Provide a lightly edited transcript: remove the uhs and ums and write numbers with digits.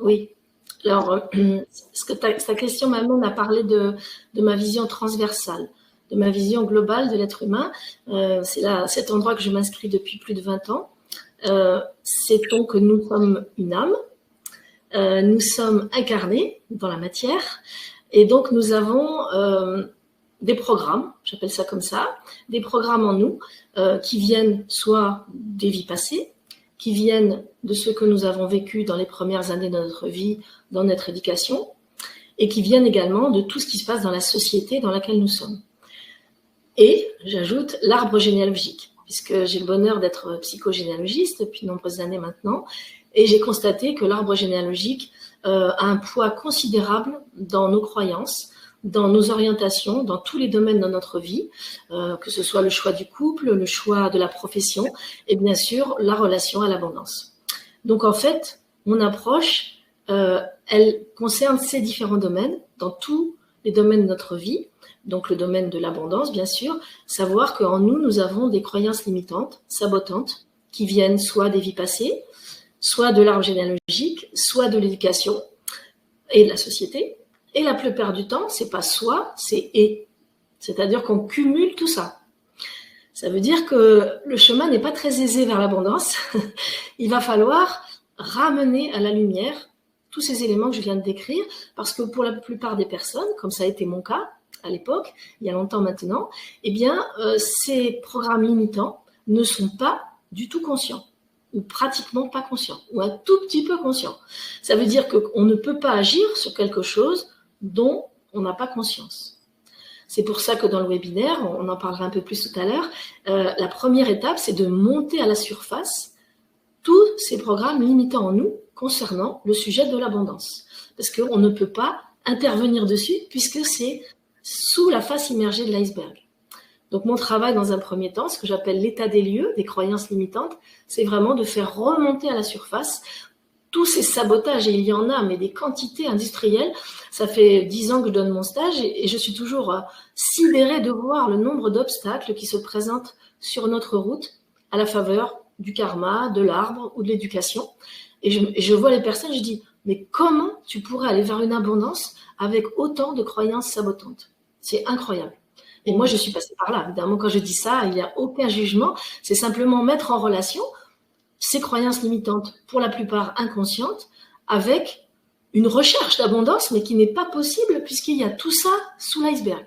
Oui. Alors, ta question m'amène à parler de ma vision transversale, de ma vision globale de l'être humain. C'est cet endroit que je m'inscris depuis plus de 20 ans. Sait-on que nous sommes une âme, nous sommes incarnés dans la matière, et donc nous avons des programmes, j'appelle ça comme ça, des programmes en nous qui viennent soit des vies passées, qui viennent de ce que nous avons vécu dans les premières années de notre vie, dans notre éducation, et qui viennent également de tout ce qui se passe dans la société dans laquelle nous sommes. Et, j'ajoute, l'arbre généalogique, puisque j'ai le bonheur d'être psychogénéalogiste depuis de nombreuses années maintenant, et j'ai constaté que l'arbre généalogique a un poids considérable dans nos croyances, dans nos orientations, dans tous les domaines de notre vie, que ce soit le choix du couple, le choix de la profession, et bien sûr, la relation à l'abondance. Donc en fait, mon approche, elle concerne ces différents domaines, dans tous les domaines de notre vie, donc le domaine de l'abondance, bien sûr, savoir qu'en nous, nous avons des croyances limitantes, sabotantes, qui viennent soit des vies passées, soit de l'arbre généalogique, soit de l'éducation et de la société. Et la plupart du temps, c'est pas soit, c'est et. C'est-à-dire qu'on cumule tout ça. Ça veut dire que le chemin n'est pas très aisé vers l'abondance. Il va falloir ramener à la lumière tous ces éléments que je viens de décrire, parce que pour la plupart des personnes, comme ça a été mon cas à l'époque, il y a longtemps maintenant, eh bien, ces programmes limitants ne sont pas du tout conscients, ou pratiquement pas conscients, ou un tout petit peu conscients. Ça veut dire qu'on ne peut pas agir sur quelque chose dont on n'a pas conscience. C'est pour ça que dans le webinaire, on en parlera un peu plus tout à l'heure, la première étape, c'est de monter à la surface tous ces programmes limitants en nous concernant le sujet de l'abondance. Parce qu'on ne peut pas intervenir dessus puisque c'est sous la face immergée de l'iceberg. Donc mon travail dans un premier temps, ce que j'appelle l'état des lieux, des croyances limitantes, c'est vraiment de faire remonter à la surface tous ces sabotages, et il y en a, mais des quantités industrielles. Ça fait 10 ans que je donne mon stage et je suis toujours sidérée de voir le nombre d'obstacles qui se présentent sur notre route à la faveur du karma, de l'arbre ou de l'éducation. Et je vois les personnes, je dis, mais comment tu pourrais aller vers une abondance avec autant de croyances sabotantes? C'est incroyable. Et moi, je suis passée par là. Évidemment, quand je dis ça, il n'y a aucun jugement. C'est simplement mettre en relation ces croyances limitantes, pour la plupart inconscientes, avec une recherche d'abondance, mais qui n'est pas possible puisqu'il y a tout ça sous l'iceberg.